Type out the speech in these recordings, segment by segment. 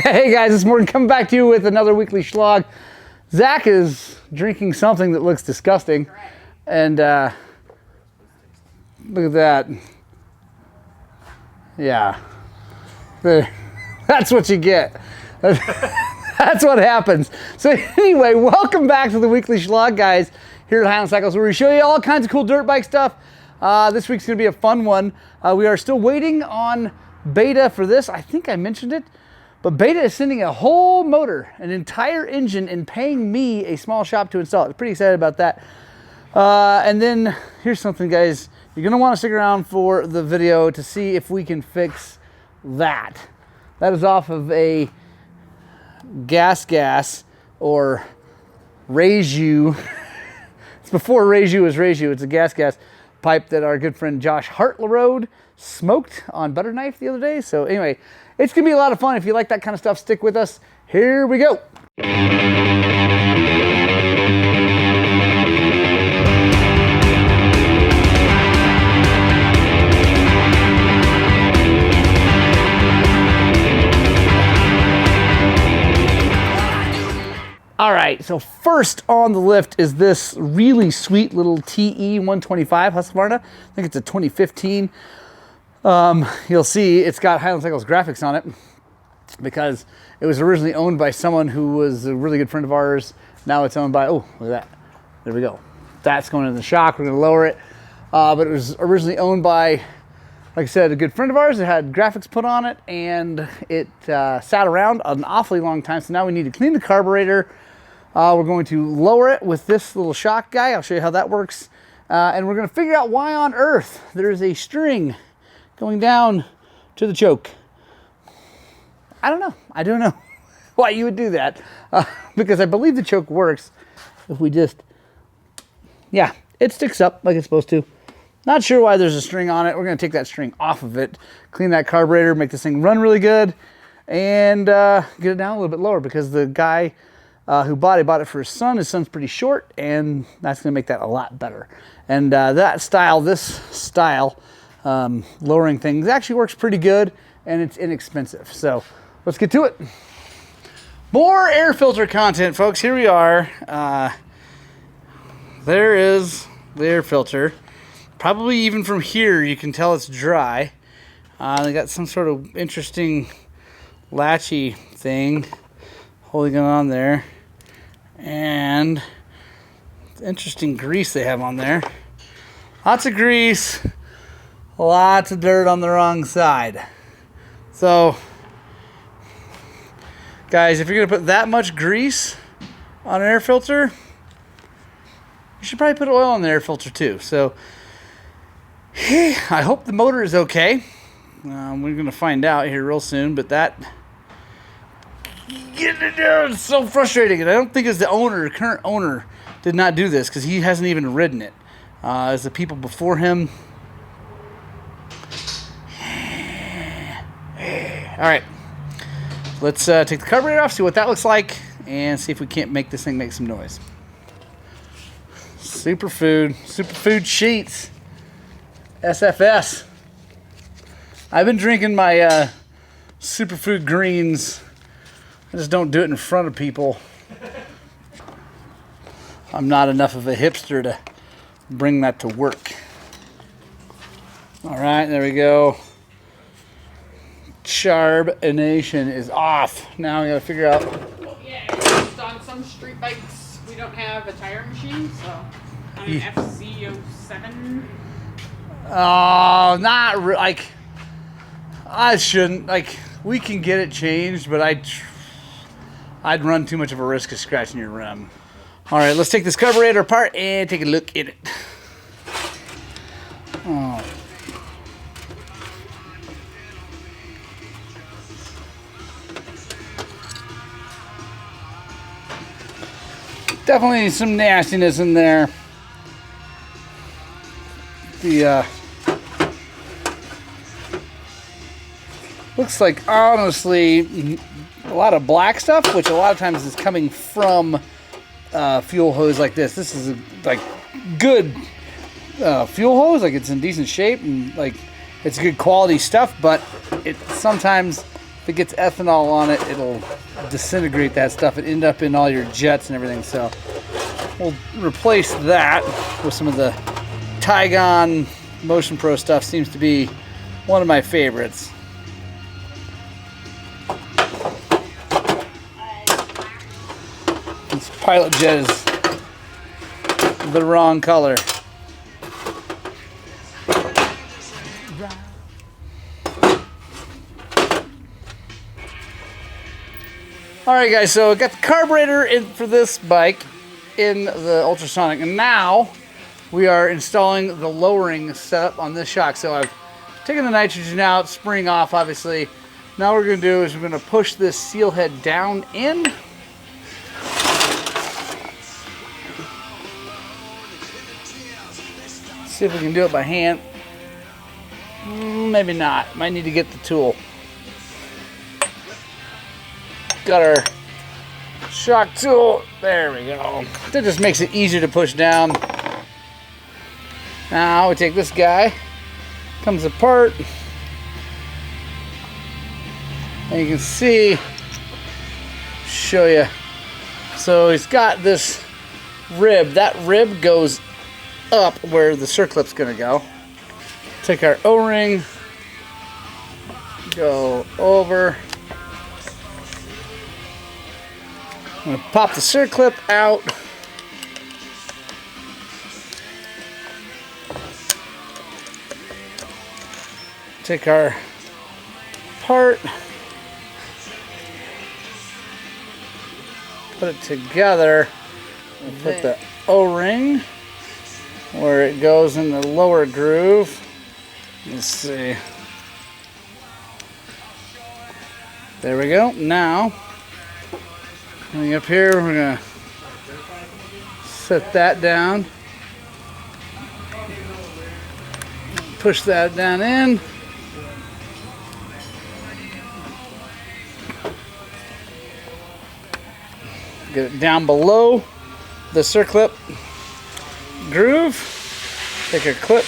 Hey guys, it's Morgan coming back to you with another weekly Shlog. Zach is drinking something that looks disgusting. And look at that. Yeah. That's what you get. That's what happens. So anyway, welcome back to the weekly Shlog, guys, here at Highland Cycles, where we show you all kinds of cool dirt bike stuff. This week's gonna be a fun one. We are still waiting on beta for this. I think I mentioned it. But Beta is sending a whole motor, an entire engine, and paying me a small shop to install it. Pretty excited about that. And then here's something, guys. You're gonna want to stick around for the video to see if we can fix that. That is off of a gas or Raise-U. It's before Raise-U was Raise-U. It's a gas pipe that our good friend Josh Hartlerode smoked on butter knife the other day. So anyway, it's gonna be a lot of fun. If you like that kind of stuff, stick with us. Here we go. All right, so first on the lift is this really sweet little TE 125 Husqvarna. I think it's a 2015. You'll see it's got Highland Cycles graphics on it because it was originally owned by someone who was a really good friend of ours. Now it's owned by, oh, look at that. There we go. That's going in the shock. We're going to lower it. But it was originally owned by, like I said, a good friend of ours. It had graphics put on it, and it sat around an awfully long time. So now we need to clean the carburetor. We're going to lower it with this little shock guy. I'll show you how that works. And we're going to figure out why on earth there is a string going down to the choke. I don't know. I don't know why you would do that. Because I believe the choke works if we just, yeah, it sticks up like it's supposed to. Not sure why there's a string on it. We're going to take that string off of it, clean that carburetor, make this thing run really good, and get it down a little bit lower because the guy who bought it for his son. His son's pretty short, and that's going to make that a lot better. And this style, lowering things actually works pretty good, and it's inexpensive. So let's get to it. More air filter content, folks. Here we are. There is the air filter. Probably even from here you can tell it's dry. They got some sort of interesting latchy thing holding it on there, and interesting grease they have on there. Lots of grease, lots of dirt on the wrong side. So guys, if you're gonna put that much grease on an air filter, you should probably put oil on the air filter too. So I hope the motor is okay. We're gonna find out here real soon, but that, it's so frustrating. And I don't think it's the current owner did not do this, because he hasn't even ridden it. As the people before him. All right, let's take the carburetor off, see what that looks like, and see if we can't make this thing make some noise. Superfood sheets, SFS. I've been drinking my Superfood greens. I just don't do it in front of people. I'm not enough of a hipster to bring that to work. All right, there we go. Carbonation is off. Now we gotta figure out. Well, yeah, just on some street bikes we don't have a tire machine, so on an FZ07. Oh, not like I shouldn't. Like, we can get it changed, but I'd run too much of a risk of scratching your rim. All right, let's take this carburetor apart and take a look at it. Oh. Definitely some nastiness in there. The looks like, honestly, a lot of black stuff, which a lot of times is coming from fuel hose like this. This is like good fuel hose, like it's in decent shape and like it's good quality stuff, but it sometimes if it gets ethanol on it, it'll disintegrate that stuff and end up in all your jets and everything. So we'll replace that with some of the Tygon Motion Pro stuff. Seems to be one of my favorites. This pilot jet is the wrong color. Alright guys, so I got the carburetor in for this bike in the ultrasonic, and now we are installing the lowering setup on this shock. So I've taken the nitrogen out, spring off obviously. Now what we're going to do is we're going to push this seal head down in. See if we can do it by hand. Maybe not. Might need to get the tool. Got our shock tool. There we go. That just makes it easier to push down. Now we take this guy. Comes apart. And you can see, show you. So he's got this rib. That rib goes up where the circlip's gonna go. Take our O-ring, go over. I'm gonna pop the circlip out. Take our part, put it together, and put the O-ring where it goes in the lower groove. Let's see. There we go. Now, coming up here, we're gonna set that down. Push that down in. Get it down below the circlip groove. Take a clip,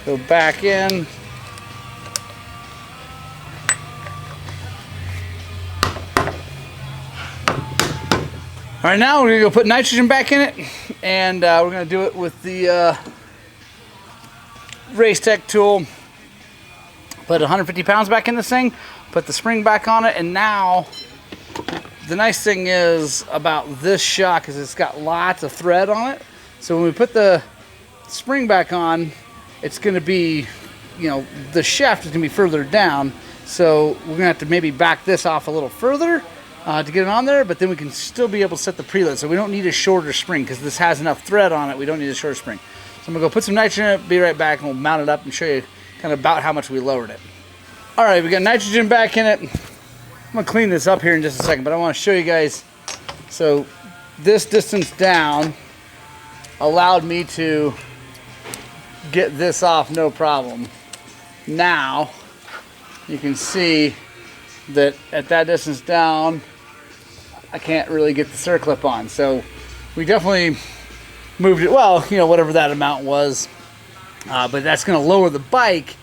go back in. All right, now we're gonna go put nitrogen back in it, and we're gonna do it with the Race Tech tool. Put 150 pounds back in this thing, put the spring back on it, and now the nice thing is about this shock is it's got lots of thread on it. So when we put the spring back on, it's gonna be, you know, the shaft is gonna be further down. So we're gonna have to maybe back this off a little further to get it on there, but then we can still be able to set the preload. So we don't need a shorter spring because this has enough thread on it. We don't need a shorter spring. So I'm gonna go put some nitrogen in it, be right back, and we'll mount it up and show you kind of about how much we lowered it. All right, we got nitrogen back in it. I'm gonna clean this up here in just a second, but I wanna show you guys. So this distance down allowed me to get this off no problem. Now you can see that at that distance down, I can't really get the circlip on. So we definitely moved it, well, you know, whatever that amount was. But that's gonna lower the bike,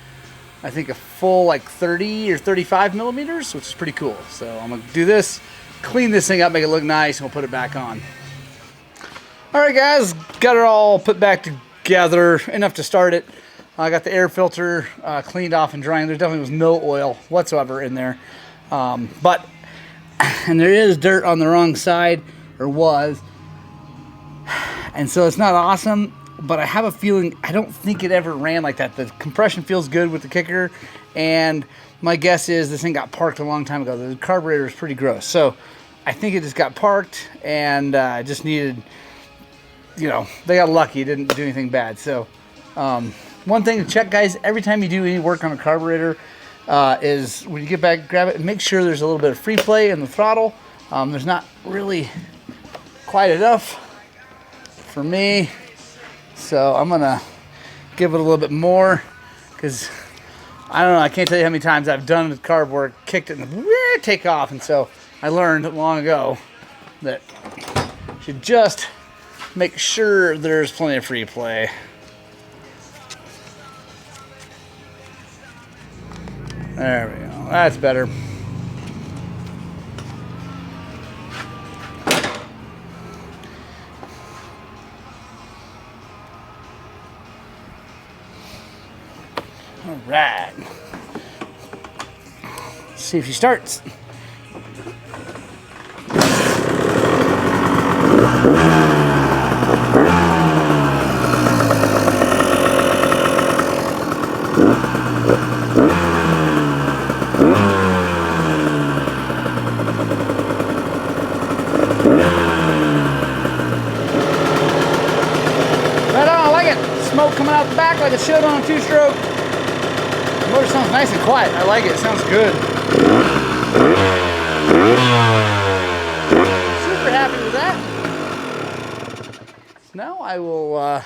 I think a full like 30 or 35 millimeters, which is pretty cool. So I'm gonna do this, clean this thing up, make it look nice, and we'll put it back on. All right guys, got it all put back together, enough to start it. I got the air filter cleaned off and drying. There definitely was no oil whatsoever in there. And there is dirt on the wrong side, or was. And so it's not awesome, but I have a feeling, I don't think it ever ran like that. The compression feels good with the kicker, and my guess is this thing got parked a long time ago. The carburetor is pretty gross. So I think it just got parked and just needed, you know, they got lucky. It didn't do anything bad. So one thing to check, guys, every time you do any work on a carburetor, is when you get back, grab it, and make sure there's a little bit of free play in the throttle. There's not really quite enough for me, so I'm gonna give it a little bit more, because I don't know, I can't tell you how many times I've done the carb work, kicked it, and take off. And so I learned long ago that you should just make sure there's plenty of free play. There we go. That's better. All right. Let's see if she starts. Right on, I like it. Smoke coming out the back like it should on a two-stroke. The motor sounds nice and quiet. I like it. It sounds good. Super happy with that. Now I will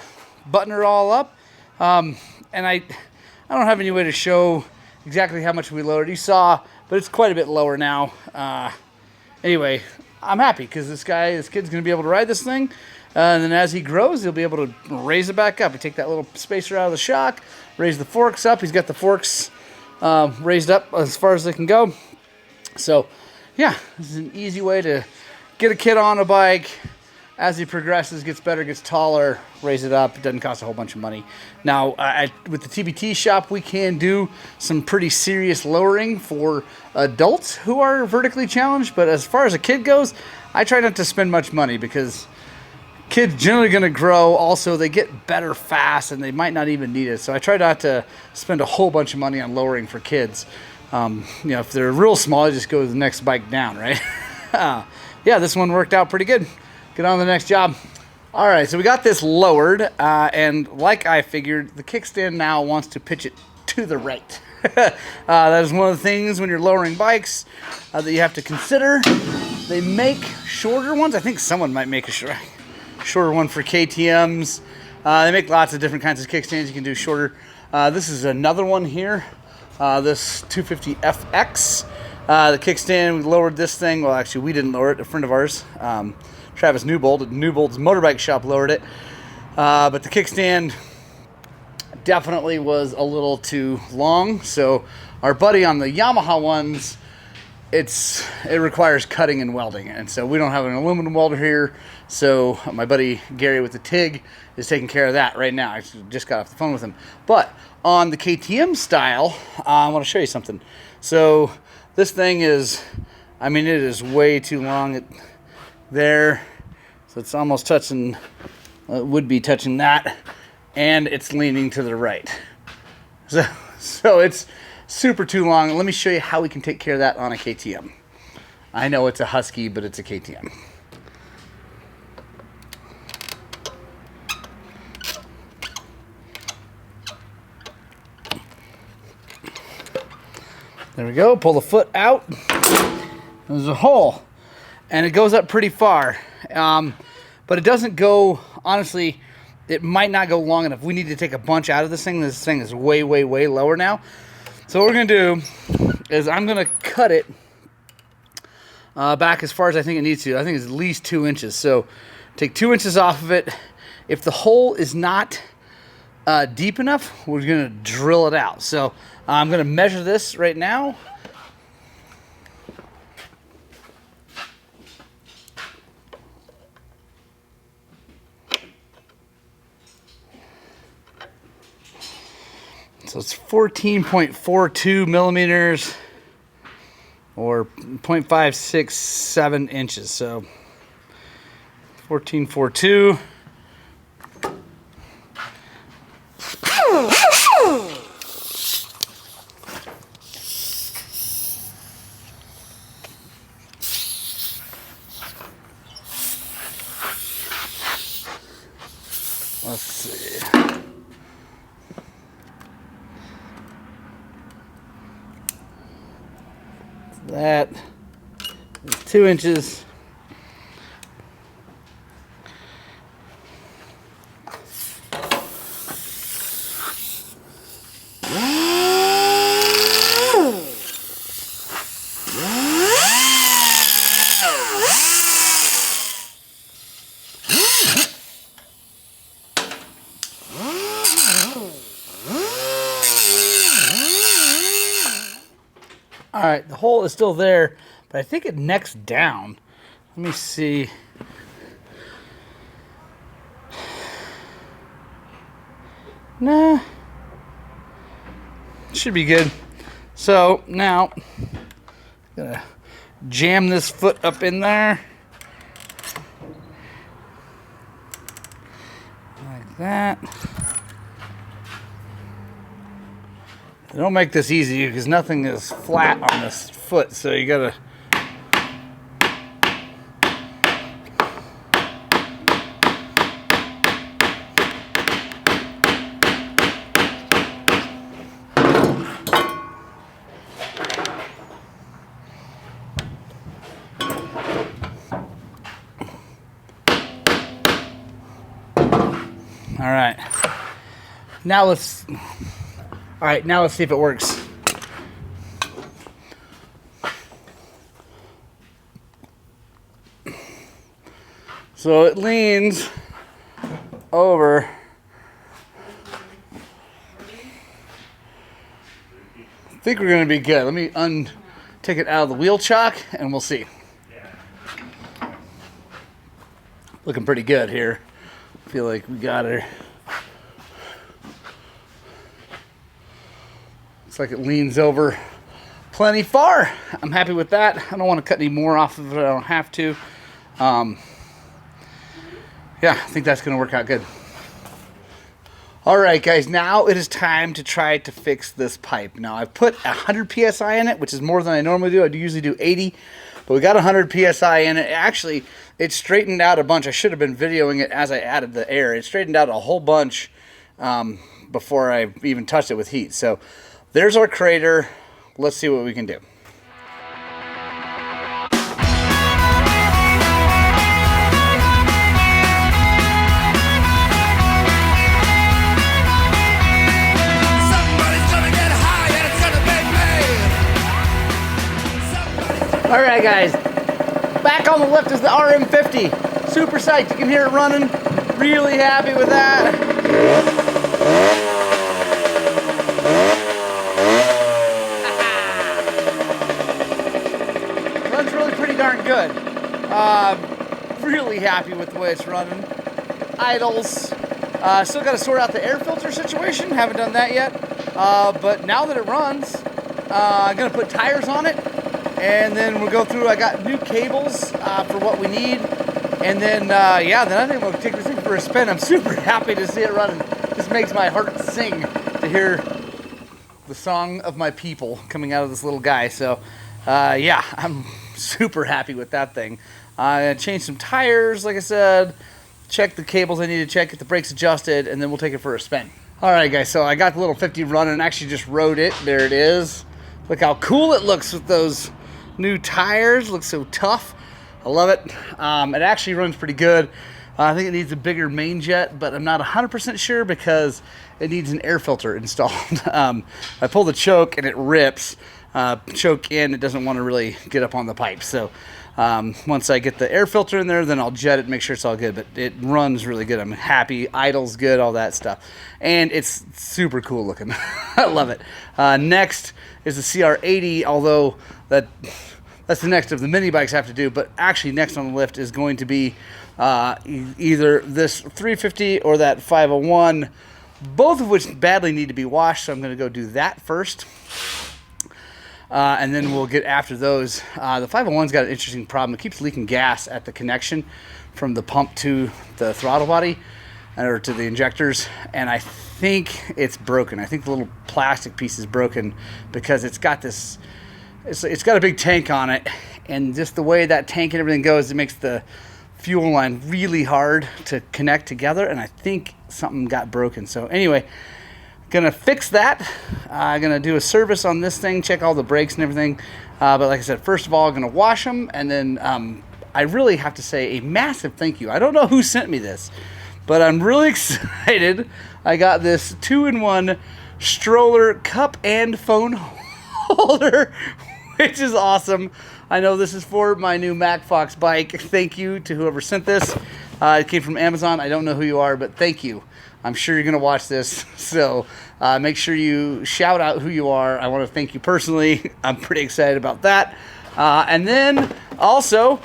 button her all up. And I don't have any way to show exactly how much we lowered. You saw, but it's quite a bit lower now. Anyway, I'm happy because this kid's going to be able to ride this thing. And then as he grows, he'll be able to raise it back up. You take that little spacer out of the shock, raise the forks up. He's got the forks raised up as far as they can go. So, yeah, this is an easy way to get a kid on a bike. As he progresses, gets better, gets taller, raise it up. It doesn't cost a whole bunch of money. Now, with the TBT shop, we can do some pretty serious lowering for adults who are vertically challenged. But as far as a kid goes, I try not to spend much money because kids generally going to grow. Also, they get better fast, and they might not even need it. So I try not to spend a whole bunch of money on lowering for kids. You know, if they're real small, I just go to the next bike down, right? Yeah, this one worked out pretty good. Get on to the next job. All right, so we got this lowered, and like I figured, the kickstand now wants to pitch it to the right. That is one of the things when you're lowering bikes that you have to consider. They make shorter ones. I think someone might make a shorter one for KTMs. They make lots of different kinds of kickstands you can do shorter. This is another one here. This 250FX. The kickstand, we lowered this thing. Well, actually, we didn't lower it. A friend of ours, Travis Newbold at Newbold's Motorbike Shop, lowered it. But the kickstand definitely was a little too long. So our buddy on the Yamaha ones, it requires cutting and welding. And so we don't have an aluminum welder here. So my buddy Gary with the TIG is taking care of that right now. I just got off the phone with him. But on the KTM style, I want to show you something. So this thing is, I mean, it is way too long there. So it's almost touching, would be touching that. And it's leaning to the right. So it's super too long. Let me show you how we can take care of that on a KTM. I know it's a Husky, but it's a KTM. There we go. Pull the foot out. There's a hole, and it goes up pretty far. But it doesn't go, honestly, it might not go long enough. We need to take a bunch out of this thing. This thing is way, way, way lower now. So what we're going to do is I'm going to cut it back as far as I think it needs to. I think it's at least 2 inches. So take 2 inches off of it. If the hole is not deep enough, we're going to drill it out. So I'm going to measure this right now. So it's 14.42 millimeters or 0.567 inches. So 14.42. Let's see. That is 2 inches. All right, the hole is still there, but I think it necks down. Let me see. Nah. Should be good. So now, I'm gonna jam this foot up in there. Like that. Don't make this easy because nothing is flat on this foot, so you gotta. All right. Now let's. All right, now let's see if it works. So it leans over. I think we're going to be good. Let me take it out of the wheel chock and we'll see. Looking pretty good here. I feel like we got her. Looks like it leans over plenty far. I'm happy with that. I don't want to cut any more off of it. I don't have to. Yeah, I think that's going to work out good. All right, guys, now it is time to try to fix this pipe. Now, I've put 100 PSI in it, which is more than I normally do. I usually do 80, but we got 100 PSI in it. Actually, it straightened out a bunch. I should have been videoing it as I added the air. It straightened out a whole bunch before I even touched it with heat. So there's our crater. Let's see what we can do. All right, guys, back on the left is the RM50. Super psyched, you can hear it running. Really happy with that. Runs really pretty darn good. Really happy with the way it's running. Idles. Still got to sort out the air filter situation. Haven't done that yet. But now that it runs, I'm going to put tires on it. And then we'll go through, I got new cables for what we need. And then, yeah, then I think we'll take this thing for a spin. I'm super happy to see it running. This makes my heart sing to hear the song of my people coming out of this little guy. So, yeah, I'm super happy with that thing. I changed some tires, like I said. Check the cables I need to check, get the brakes adjusted, and then we'll take it for a spin. All right, guys, so I got the little 50 running and actually just rode it. There it is. Look how cool it looks with those new tires. Looks so tough. I love it. It actually runs pretty good. I think it needs a bigger main jet, but I'm not 100% sure because it needs an air filter installed. I pull the choke and it rips. Choke in, it doesn't want to really get up on the pipe. So once I get the air filter in there, then I'll jet it, make sure it's all good. But it runs really good. I'm happy. Idle's good, all that stuff. And it's super cool looking. I love it. Next is the CR80, although that's the next of the mini bikes I have to do. But actually next on the lift is going to be either this 350 or that 501, both of which badly need to be washed. So I'm going to go do that first. And then we'll get after those. The 501's got an interesting problem. It keeps leaking gas at the connection from the pump to the throttle body or to the injectors. And I think it's broken. I think the little plastic piece is broken because it's got this, it's got a big tank on it. And just the way that tank and everything goes, it makes the fuel line really hard to connect together. And I think something got broken. So anyway, gonna fix that. Gonna do a service on this thing, check all the brakes and everything. But like I said, first of all, I'm gonna wash them, and then I really have to say a massive thank you. I don't know who sent me this, but I'm really excited. I got this 2-in-1 stroller cup and phone holder, which is awesome. I know this is for my new Mac Fox bike. Thank you to whoever sent this. It came from Amazon. I don't know who you are, but thank you. I'm sure you're going to watch this. So Make sure you shout out who you are. I want to thank you personally. I'm pretty excited about that. And then also,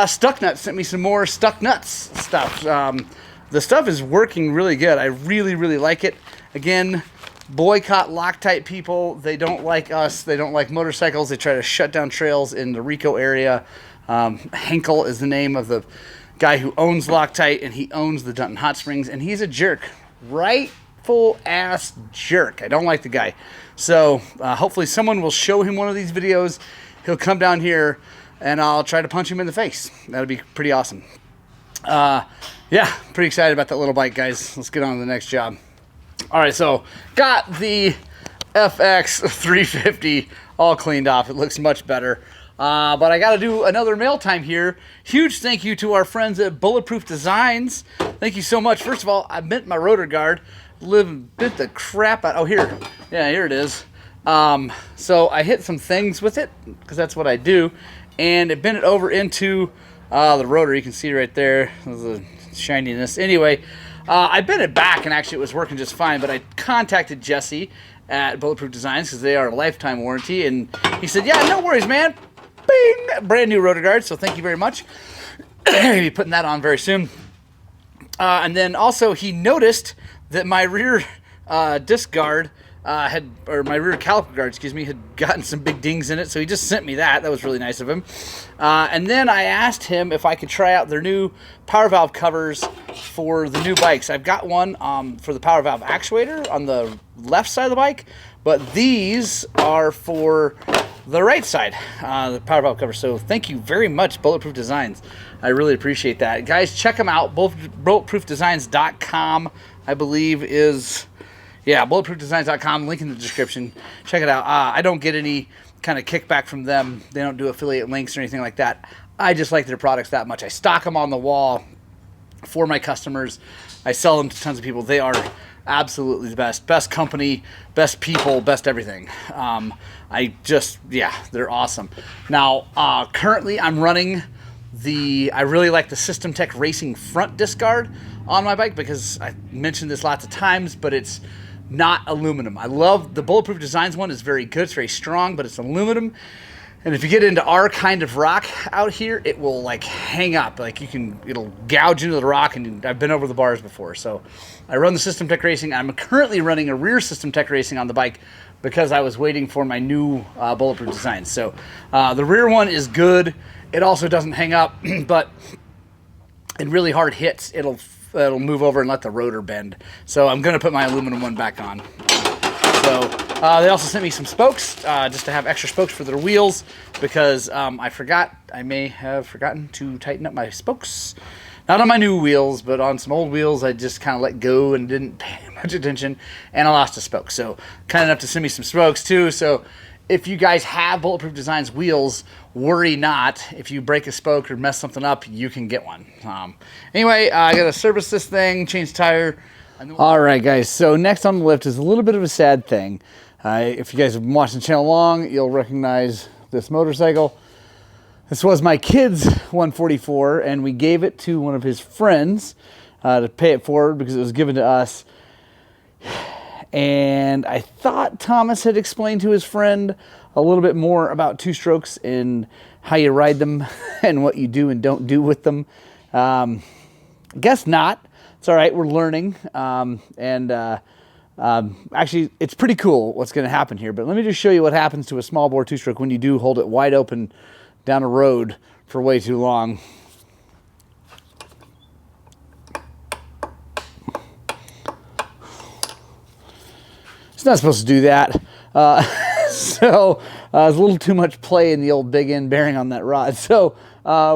Stuck Nuts sent me some more Stuck Nuts stuff. The stuff is working really good. I really, really like it. Again, boycott Loctite people. They don't like us. They don't like motorcycles. They try to shut down trails in the Rico area. Henkel is the name of the guy who owns Loctite, and he owns the Dunton Hot Springs, and he's a jerk. Rightful ass jerk. I don't like the guy. So hopefully someone will show him one of these videos. He'll come down here, and I'll try to punch him in the face. That'll be pretty awesome. Yeah, pretty excited about that little bike, guys. Let's get on to the next job. All right, so got the FX 350 all cleaned off. It looks much better. But I got to do another mail time here. Huge thank you to our friends at Bulletproof Designs. Thank you so much. First of all, I bent my rotor guard. Bent the crap out. Oh, here. Yeah, here it is. So I hit some things with it, because that's what I do. And it bent it over into the rotor. You can see right there. There's a shininess. Anyway, I bent it back, and actually it was working just fine. But I contacted Jesse at Bulletproof Designs, because they are a lifetime warranty. And he said, yeah, no worries, man. Bing! Brand new rotor guard, so thank you very much. I'll be putting that on very soon. And then also he noticed that my rear disc guard my rear caliper guard, excuse me, had gotten some big dings in it, so he just sent me that. That was really nice of him. And then I asked him if I could try out their new power valve covers for the new bikes. I've got one for the power valve actuator on the left side of the bike, but these are for the right side, the power valve cover. So thank you very much, Bulletproof Designs. I really appreciate that. Guys, check them out. Bulletproofdesigns.com, I believe, is... Yeah, bulletproofdesigns.com, link in the description. Check it out. I don't get any kind of kickback from them. They don't do affiliate links or anything like that. I just like their products that much. I stock them on the wall for my customers. I sell them to tons of people. They are absolutely the best. Best company, best people, best everything. They're awesome. Now, currently I'm running I really like the System Tech Racing front disc guard on my bike, because I mentioned this lots of times, but it's not aluminum. I love the Bulletproof Designs one. Is very good. It's very strong, but it's aluminum. And if you get into our kind of rock out here, it will like hang up. Like it'll gouge into the rock, and I've been over the bars before. So I run the System Tech Racing. I'm currently running a rear System Tech Racing on the bike because I was waiting for my new Bulletproof Designs. So the rear one is good. It also doesn't hang up, but in really hard hits, it'll move over and let the rotor bend. So I'm going to put my aluminum one back on. They also sent me some spokes, just to have extra spokes for their wheels, because I may have forgotten to tighten up my spokes. Not on my new wheels, but on some old wheels, I just kind of let go and didn't pay much attention, and I lost a spoke. So kind enough to send me some spokes too. So if you guys have Bulletproof Designs wheels, worry not. If you break a spoke or mess something up, you can get one. Anyway, I got to service this thing, change the tire. All right, guys. So next on the list is a little bit of a sad thing. If you guys have been watching the channel long, you'll recognize this motorcycle. This was my kid's 144, and we gave it to one of his friends to pay it forward because it was given to us. And I thought Thomas had explained to his friend a little bit more about two-strokes and how you ride them and what you do and don't do with them. Guess not. It's all right. We're learning. Actually, it's pretty cool what's going to happen here. But let me just show you what happens to a small bore two-stroke when you do hold it wide open down a road for way too long. It's not supposed to do that. So there's a little too much play in the old big end bearing on that rod. So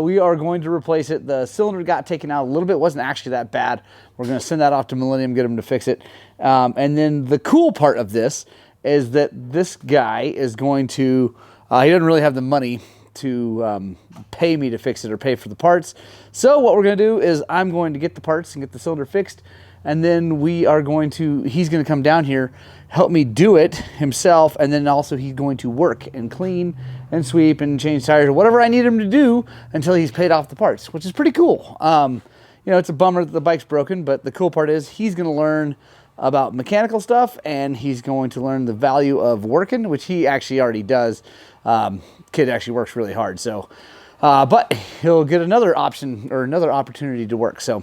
we are going to replace it. The cylinder got taken out a little bit. It wasn't actually that bad. We're going to send that off to Millennium, get them to fix it. And then the cool part of this is that this guy is going to, he doesn't really have the money to pay me to fix it or pay for the parts. So what we're going to do is I'm going to get the parts and get the cylinder fixed. And then he's going to come down here, help me do it himself, and then also he's going to work and clean and sweep and change tires or whatever I need him to do until he's paid off the parts, which is pretty cool. You know, it's a bummer that the bike's broken, but the cool part is he's going to learn about mechanical stuff, and he's going to learn the value of working, which he actually already does. Kid actually works really hard, so but he'll get another option or another opportunity to work. So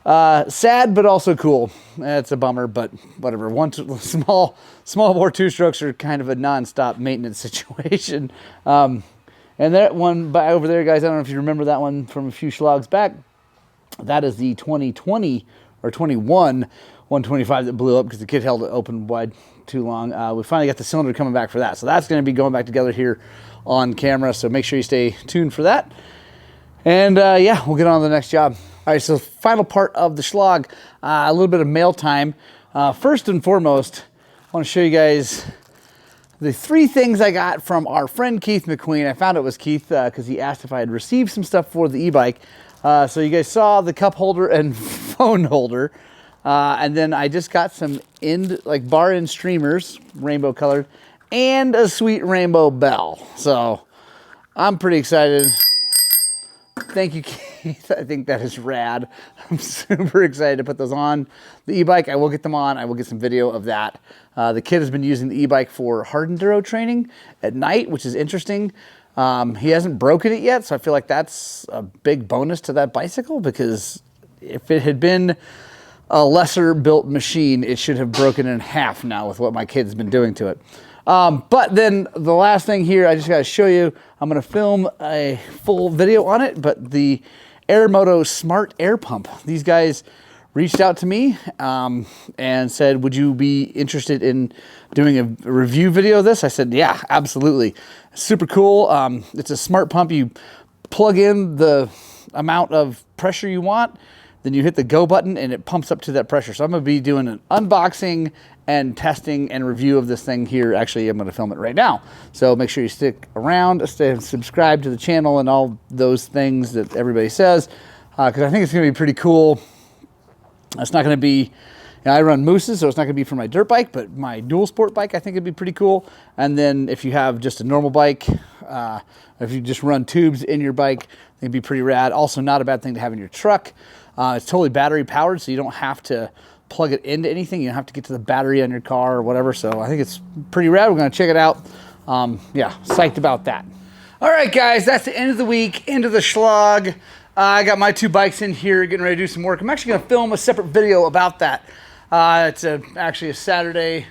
sad, but also cool. It's a bummer, but whatever. One small bore two strokes are kind of a non-stop maintenance situation. And that one by over there, guys, I don't know if you remember that one from a few Shlogs back. That is the 2020 or 21 125 that blew up because the kid held it open wide too long. We finally got the cylinder coming back for that. So that's going to be going back together here on camera. So make sure you stay tuned for that. And yeah, we'll get on to the next job. All right, so final part of the Shlog, a little bit of mail time. First and foremost, I want to show you guys the 3 things I got from our friend Keith McQueen. I found it was Keith because he asked if I had received some stuff for the e-bike. So you guys saw the cup holder and phone holder. And then I just got some bar end streamers, rainbow colored, and a sweet rainbow bell. So I'm pretty excited. Thank you, Keith. I think that is rad. I'm super excited to put those on the e-bike. I will get them on. I will get some video of that. The kid has been using the e-bike for hard enduro training at night, which is interesting. He hasn't broken it yet, so I feel like that's a big bonus to that bicycle, because if it had been a lesser built machine, it should have broken in half now with what my kid's been doing to it. But then the last thing here, I just got to show you, I'm going to film a full video on it, but the Airmoto Smart Air Pump. These guys reached out to me and said, would you be interested in doing a review video of this? I said, yeah, absolutely. Super cool. It's a smart pump. You plug in the amount of pressure you want, then you hit the go button and it pumps up to that pressure. So I'm going to be doing an unboxing and testing and review of this thing here. Actually, I'm going to film it right now. So make sure you stick around, stay subscribed to the channel and all those things that everybody says, because I think it's going to be pretty cool. It's not going to be, I run Mooses, so it's not going to be for my dirt bike, but my dual sport bike, I think it'd be pretty cool. And then if you have just a normal bike, if you just run tubes in your bike, it'd be pretty rad. Also not a bad thing to have in your truck. It's totally battery powered, so you don't have to plug it into anything. You don't have to get to the battery on your car or whatever. So I think it's pretty rad. We're going to check it out. Yeah, psyched about that. All right, guys, that's the end of the week, end of the Shlog. I got my 2 bikes in here getting ready to do some work. I'm actually going to film a separate video about that. It's actually a Sunday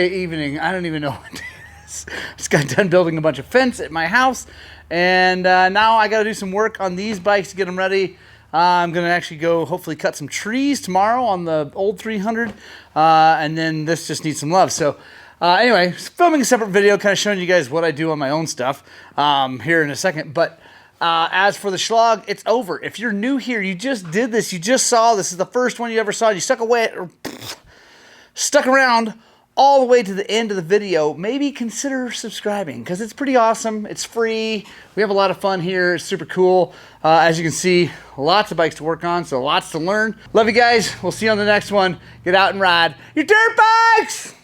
evening. I don't even know what it is. Just got done building a bunch of fence at my house. And now I got to do some work on these bikes to get them ready. I'm going to actually go hopefully cut some trees tomorrow on the old 300. And then this just needs some love. So anyway, filming a separate video, kind of showing you guys what I do on my own stuff here in a second. But as for the Shlog, it's over. If you're new here, you just did this, you just saw this is the first one you ever saw, you stuck around all the way to the end of the video, maybe consider subscribing, because it's pretty awesome. It's free. We have a lot of fun here. It's super cool. As you can see, lots of bikes to work on, so lots to learn. Love you guys. We'll see you on the next one. Get out and ride your dirt bikes!